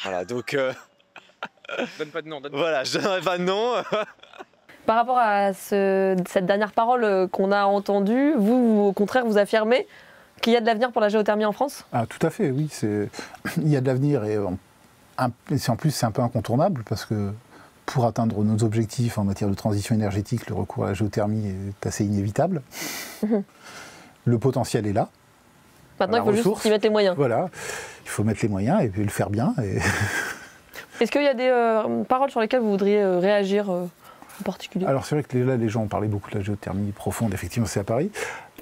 Voilà, donc... Donne pas de nom. Voilà, je donnerai pas de nom. Par rapport à cette dernière parole qu'on a entendue, vous, au contraire, vous affirmez qu'il y a de l'avenir pour la géothermie en France? Tout à fait, oui. Il y a de l'avenir et en plus c'est un peu incontournable parce que pour atteindre nos objectifs en matière de transition énergétique, le recours à la géothermie est assez inévitable. Le potentiel est là. Maintenant, il faut juste y mettre les moyens. Voilà, il faut mettre les moyens et puis le faire bien. Est-ce qu'il y a des paroles sur lesquelles vous voudriez réagir en particulier? Alors c'est vrai que là, les gens ont parlé beaucoup de la géothermie profonde, effectivement c'est à Paris.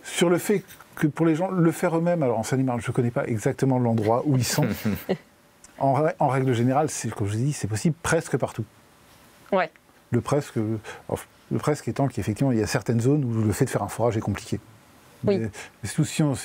Sur le fait que pour les gens, le faire eux-mêmes, alors en Seine-et-Marne, je ne connais pas exactement l'endroit où ils sont. En règle générale, comme je dis, c'est possible presque partout. Ouais. Le presque étant qu'effectivement, il y a certaines zones où le fait de faire un forage est compliqué. Oui. Mais c'est possible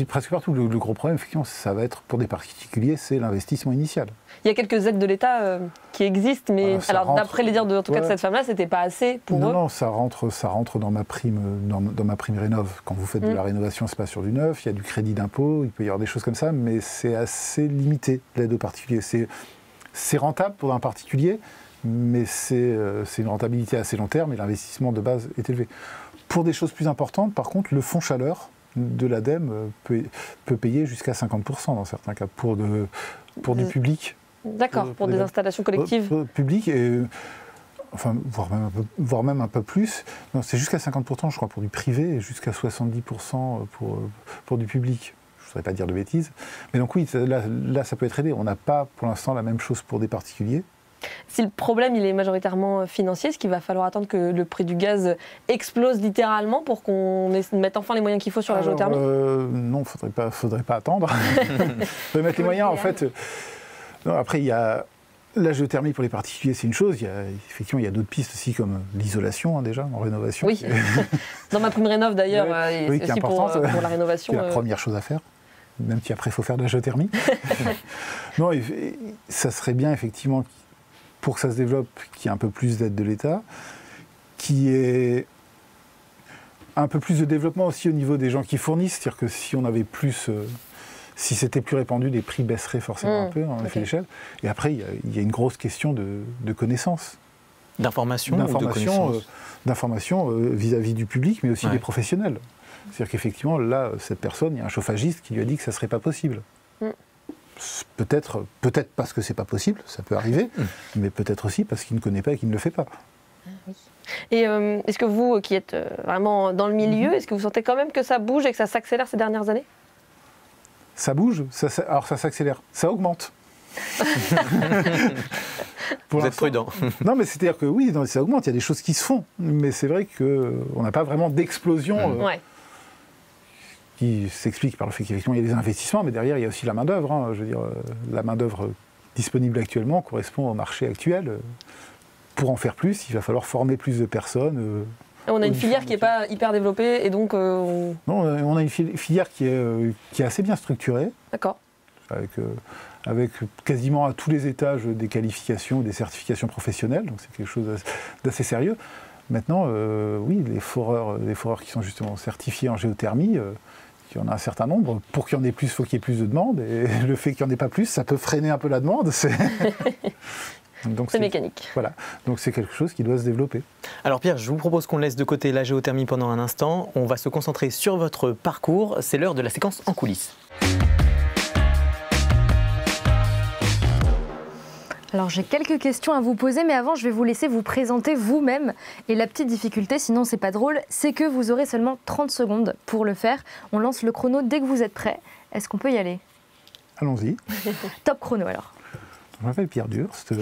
presque partout. Le gros problème, effectivement, ça va être pour des particuliers, c'est l'investissement initial. Il y a quelques aides de l'État qui existent, mais alors d'après les dires de cette femme-là, c'était pas assez pour eux. Non, ça rentre dans ma prime, dans ma prime rénov. Quand vous faites de la rénovation, c'est pas sur du neuf. Il y a du crédit d'impôt, il peut y avoir des choses comme ça, mais c'est assez limité l'aide aux particuliers. C'est rentable pour un particulier, mais c'est une rentabilité à assez long terme et l'investissement de base est élevé. Pour des choses plus importantes, par contre, le fonds chaleur de l'ADEME peut payer jusqu'à 50% dans certains cas pour du public. D'accord, pour des installations collectives. Public, et, voire même un peu plus. Non, c'est jusqu'à 50%, je crois, pour du privé et jusqu'à 70% pour du public. Je ne saurais pas dire de bêtises. Mais donc oui, là, ça peut être aidé. On n'a pas pour l'instant la même chose pour des particuliers. Si le problème il est majoritairement financier, est-ce qu'il va falloir attendre que le prix du gaz explose littéralement pour qu'on mette enfin les moyens qu'il faut sur la géothermie? Non, faudrait pas attendre. Il faut mettre les moyens, en fait. Non, après, il y a la géothermie pour les particuliers, c'est une chose. Effectivement, il y a d'autres pistes aussi, comme l'isolation, déjà, en rénovation. Oui, dans ma prime rénov d'ailleurs, oui, aussi pour la rénovation. C'est la première chose à faire, même si après, il faut faire de la géothermie. Non, ça serait bien, effectivement, pour que ça se développe, qu'il y ait un peu plus d'aide de l'État, qu'il y ait un peu plus de développement aussi au niveau des gens qui fournissent, c'est-à-dire que si on avait plus, si c'était plus répandu, les prix baisseraient forcément un peu en effet d'échelle. Et après, il y a une grosse question de connaissances. D'information ou de connaissances? D'information vis-à-vis du public, mais aussi des professionnels. C'est-à-dire qu'effectivement, là, cette personne, il y a un chauffagiste qui lui a dit que ça ne serait pas possible. Peut-être parce que c'est pas possible, ça peut arriver, mais peut-être aussi parce qu'il ne connaît pas et qu'il ne le fait pas. Et est-ce que vous, qui êtes vraiment dans le milieu, est-ce que vous sentez quand même que ça bouge et que ça s'accélère ces dernières années? Ça bouge, alors ça s'accélère, ça augmente. Vous êtes prudent. Non, mais c'est-à-dire que oui, ça augmente, il y a des choses qui se font, mais c'est vrai qu'on n'a pas vraiment d'explosion. Qui s'explique par le fait qu'effectivement il y a des investissements, mais derrière il y a aussi la main-d'œuvre. Je veux dire, la main-d'œuvre disponible actuellement correspond au marché actuel. Pour en faire plus, il va falloir former plus de personnes Et on a une filière qui n'est pas hyper développée et donc... Non, on a une filière qui est assez bien structurée. D'accord. Avec quasiment à tous les étages des qualifications, des certifications professionnelles, donc c'est quelque chose d'assez sérieux. Maintenant, oui, les foreurs qui sont justement certifiés en géothermie, il y en a un certain nombre. Pour qu'il y en ait plus, il faut qu'il y ait plus de demandes. Et le fait qu'il n'y en ait pas plus, ça peut freiner un peu la demande. C'est mécanique. Voilà. Donc c'est quelque chose qui doit se développer. Alors Pierre, je vous propose qu'on laisse de côté la géothermie pendant un instant. On va se concentrer sur votre parcours. C'est l'heure de la séquence en coulisses. Alors j'ai quelques questions à vous poser, mais avant je vais vous laisser vous présenter vous-même. Et la petite difficulté, sinon c'est pas drôle, c'est que vous aurez seulement 30 secondes pour le faire. On lance le chrono dès que vous êtes prêts. Est-ce qu'on peut y aller? Allons-y. Top chrono alors. Je m'appelle Pierre Durst.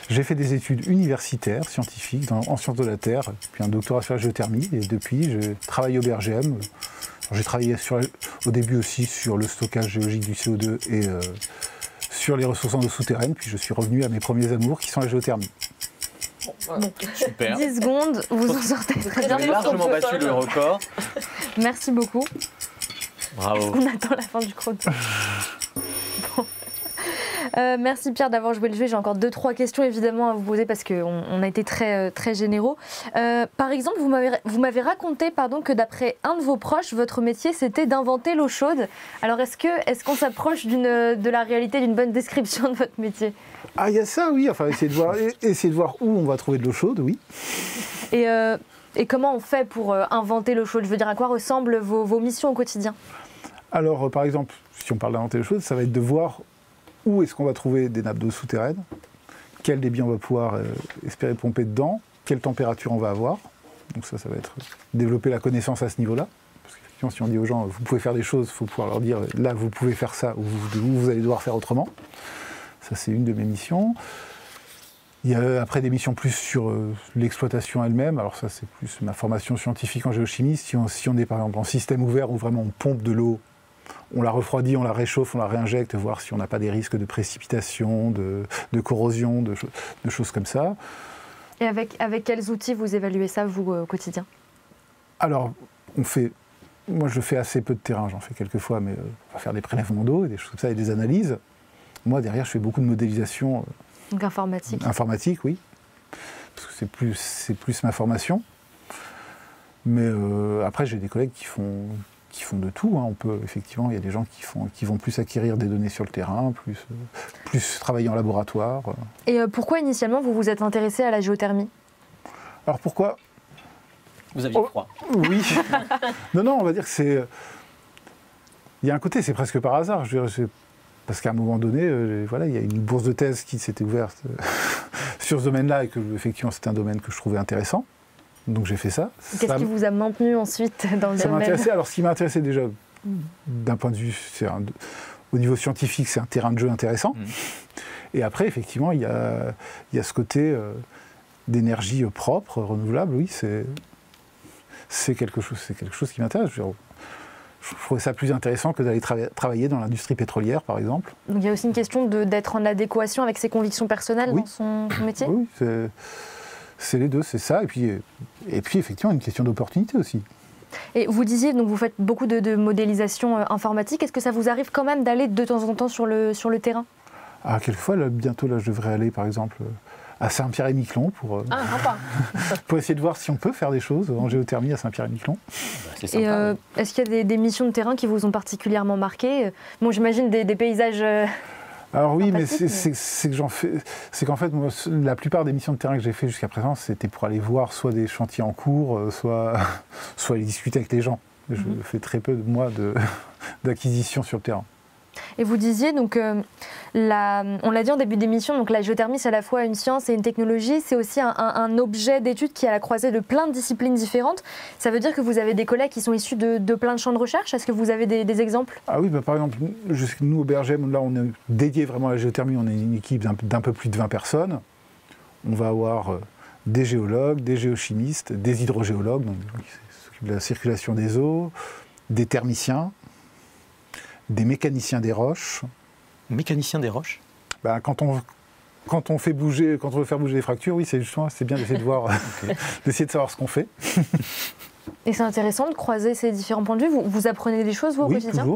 J'ai fait des études universitaires, scientifiques, en sciences de la Terre, puis un doctorat sur la géothermie. Et depuis, je travaille au BRGM. J'ai travaillé au début aussi sur le stockage géologique du CO2 et sur les ressources en eau souterraine, puis je suis revenu à mes premiers amours qui sont la géothermie. Bon. Super. 10 secondes, vous en sortez très bien. Vous avez largement battu le record. Merci beaucoup. Bravo. On attend la fin du chrono. Bon. Merci Pierre d'avoir joué le jeu. J'ai encore 2-3 questions évidemment à vous poser parce qu'on a été très, très généraux. Par exemple, vous m'avez raconté que d'après un de vos proches, votre métier c'était d'inventer l'eau chaude. Alors est-ce qu'on s'approche de la réalité, d'une bonne description de votre métier? Ah, il y a ça, oui. Enfin, essayer de voir où on va trouver de l'eau chaude, oui. Et comment on fait pour inventer l'eau chaude? Je veux dire, à quoi ressemblent vos missions au quotidien? Alors, par exemple, si on parle d'inventer l'eau chaude, ça va être de voir où est-ce qu'on va trouver des nappes d'eau souterraines, quel débit on va pouvoir espérer pomper dedans, quelle température on va avoir. Donc ça va être développer la connaissance à ce niveau-là. Parce qu'effectivement, si on dit aux gens, vous pouvez faire des choses, il faut pouvoir leur dire, là, vous pouvez faire ça, ou vous allez devoir faire autrement. Ça, c'est une de mes missions. Il y a après des missions plus sur l'exploitation elle-même. Alors ça, c'est plus ma formation scientifique en géochimie. Si on est par exemple en système ouvert où vraiment on pompe de l'eau, on la refroidit, on la réchauffe, on la réinjecte, voir si on n'a pas des risques de précipitation, de corrosion, de choses comme ça. Et avec quels outils vous évaluez ça, vous, au quotidien? Alors, moi je fais assez peu de terrain, j'en fais quelques fois, mais on va faire des prélèvements d'eau et des choses comme ça et des analyses. Moi, derrière, je fais beaucoup de modélisation. Donc informatique. Informatique, oui. Parce que c'est plus ma formation. Mais après, j'ai des collègues qui font de tout. Hein. Effectivement, il y a des gens qui vont plus acquérir des données sur le terrain, plus travailler en laboratoire. Et pourquoi initialement vous vous êtes intéressé à la géothermie? Alors pourquoi? Vous aviez froid. Oui. Non, on va dire que c'est... Il y a un côté, c'est presque par hasard. Je veux dire, parce qu'à un moment donné, il y a une bourse de thèse qui s'était ouverte sur ce domaine-là et que effectivement c'était un domaine que je trouvais intéressant. Donc j'ai fait ça. Qu'est-ce qui vous a maintenu ensuite dans le domaine? Alors ce qui m'a intéressé déjà, d'un point de vue, au niveau scientifique, c'est un terrain de jeu intéressant. Et après, effectivement, il y a ce côté d'énergie propre, renouvelable. Oui, c'est quelque chose qui m'intéresse. Je trouvais ça plus intéressant que d'aller travailler dans l'industrie pétrolière, par exemple. Donc il y a aussi une question d'être en adéquation avec ses convictions personnelles dans son métier? Oui, c'est les deux, c'est ça. Et puis effectivement, une question d'opportunité aussi. Et vous disiez, donc vous faites beaucoup de modélisation informatique. Est-ce que ça vous arrive quand même d'aller de temps en temps sur le terrain? Ah, quelquefois, bientôt, je devrais aller, par exemple, à Saint-Pierre-et-Miquelon pour essayer de voir si on peut faire des choses en géothermie à Saint-Pierre-et-Miquelon. C'est sympa. Et est-ce qu'il y a des missions de terrain qui vous ont particulièrement marqué? Bon, j'imagine des paysages... Alors oui, mais c'est qu'en fait, moi, la plupart des missions de terrain que j'ai fait jusqu'à présent, c'était pour aller voir soit des chantiers en cours, soit aller discuter avec les gens. Je fais très peu, d'acquisition sur le terrain. Et vous disiez, donc, on l'a dit en début d'émission, donc la géothermie, c'est à la fois une science et une technologie, c'est aussi un objet d'étude qui est à la croisée de plein de disciplines différentes. Ça veut dire que vous avez des collègues qui sont issus de plein de champs de recherche. Est-ce que vous avez des exemples? Ah oui, par exemple, nous au BRGM, là on est dédié vraiment à la géothermie, on est une équipe d'un peu plus de 20 personnes. On va avoir des géologues, des géochimistes, des hydrogéologues, donc des gens qui s'occupent de la circulation des eaux, des thermiciens, des mécaniciens des roches. Mécaniciens des roches? Quand Quand on veut faire bouger les fractures, oui, c'est bien d'essayer de voir, d'essayer de savoir ce qu'on fait. Et c'est intéressant de croiser ces différents points de vue. Vous apprenez des choses, vous, au quotidien ?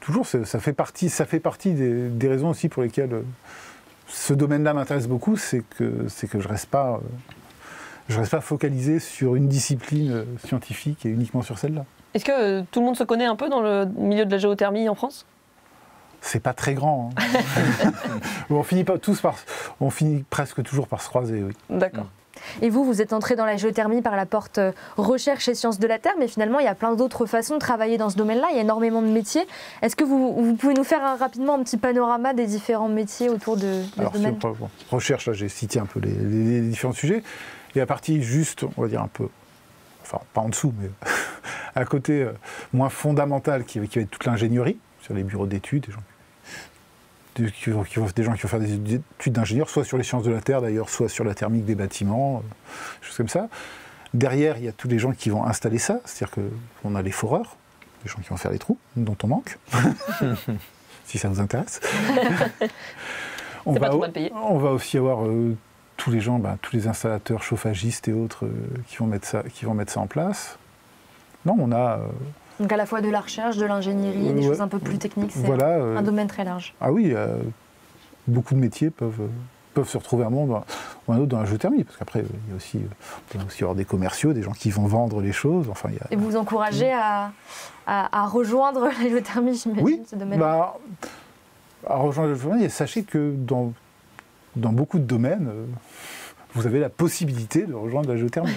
Toujours. Ça fait partie des raisons aussi pour lesquelles ce domaine-là m'intéresse beaucoup, c'est que je reste pas focalisé sur une discipline scientifique et uniquement sur celle-là. Est-ce que tout le monde se connaît un peu dans le milieu de la géothermie en France ? C'est pas très grand. Hein. on finit presque toujours par se croiser, oui. D'accord. Et vous êtes entré dans la géothermie par la porte recherche et sciences de la Terre, mais finalement, il y a plein d'autres façons de travailler dans ce domaine-là. Il y a énormément de métiers. Est-ce que vous pouvez nous faire rapidement un petit panorama des différents métiers autour de ce domaine ? Recherche, là, j'ai cité un peu les différents sujets. Et à partir juste, on va dire un peu, enfin, pas en dessous, mais à côté moins fondamental, qui va être toute l'ingénierie, sur les bureaux d'études, des gens qui vont faire des études d'ingénieur, soit sur les sciences de la Terre d'ailleurs, soit sur la thermique des bâtiments, des choses comme ça. Derrière, il y a tous les gens qui vont installer ça, c'est-à-dire qu'on a les foreurs, les gens qui vont faire les trous, dont on manque, si ça vous intéresse. On va aussi avoir tous les gens, tous les installateurs, chauffagistes et autres qui vont mettre ça en place. Non, on a... Donc à la fois de la recherche, de l'ingénierie, des choses un peu plus techniques, c'est un domaine très large. Ah oui, beaucoup de métiers peuvent se retrouver un moment ou un autre dans la géothermie, parce qu'après, on peut aussi avoir des commerciaux, des gens qui vont vendre les choses. Enfin, Et vous encouragez à rejoindre la géothermie, j'imagine, ce domaine? À rejoindre la géothermie, et sachez que dans beaucoup de domaines, vous avez la possibilité de rejoindre la géothermie.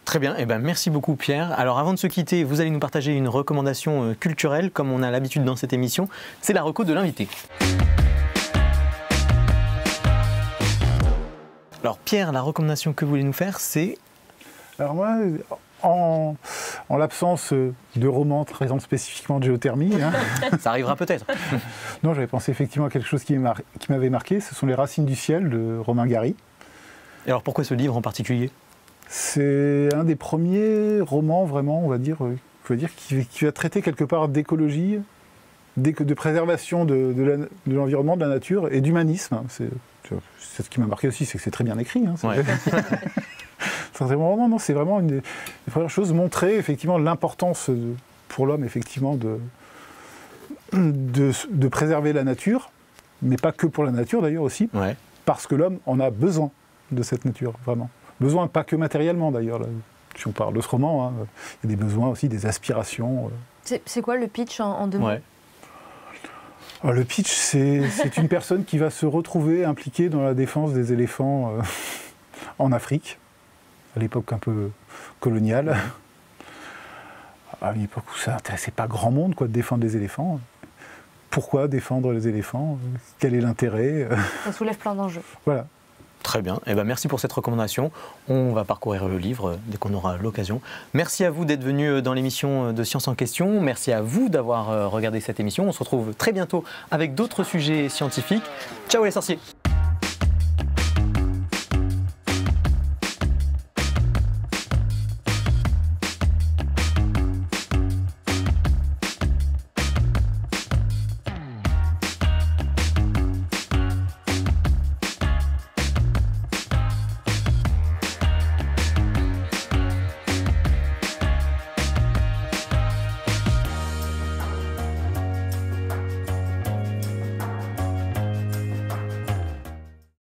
Très bien, merci beaucoup Pierre. Alors avant de se quitter, vous allez nous partager une recommandation culturelle, comme on a l'habitude dans cette émission, c'est la reco de l'invité. Alors Pierre, la recommandation que vous voulez nous faire, c'est... Alors moi, en l'absence de romans traitant spécifiquement de géothermie... Ça arrivera peut-être. Non, j'avais pensé effectivement à quelque chose qui m'avait marqué, ce sont Les Racines du ciel de Romain Gary. Et alors pourquoi ce livre en particulier ? C'est un des premiers romans, vraiment, on va dire qui va traiter quelque part d'écologie, de préservation de l'environnement, de la nature et d'humanisme. C'est ce qui m'a marqué aussi, c'est que c'est très bien écrit. C'est vraiment une des premières choses, montrer effectivement l'importance pour l'homme, effectivement, de préserver la nature, mais pas que pour la nature d'ailleurs aussi, parce que l'homme en a besoin de cette nature, vraiment. Besoin, pas que matériellement d'ailleurs. Si on parle de ce roman, il y a des besoins aussi, des aspirations. C'est quoi le pitch en deux mots ? Alors, le pitch, c'est une personne qui va se retrouver impliquée dans la défense des éléphants en Afrique, à l'époque un peu coloniale. À une époque où ça n'intéressait pas grand monde de défendre les éléphants. Pourquoi défendre les éléphants ? Quel est l'intérêt ? Ça soulève plein d'enjeux. Voilà. Très bien, merci pour cette recommandation. On va parcourir le livre dès qu'on aura l'occasion. Merci à vous d'être venu dans l'émission de Science en question. Merci à vous d'avoir regardé cette émission. On se retrouve très bientôt avec d'autres sujets scientifiques. Ciao les sorciers!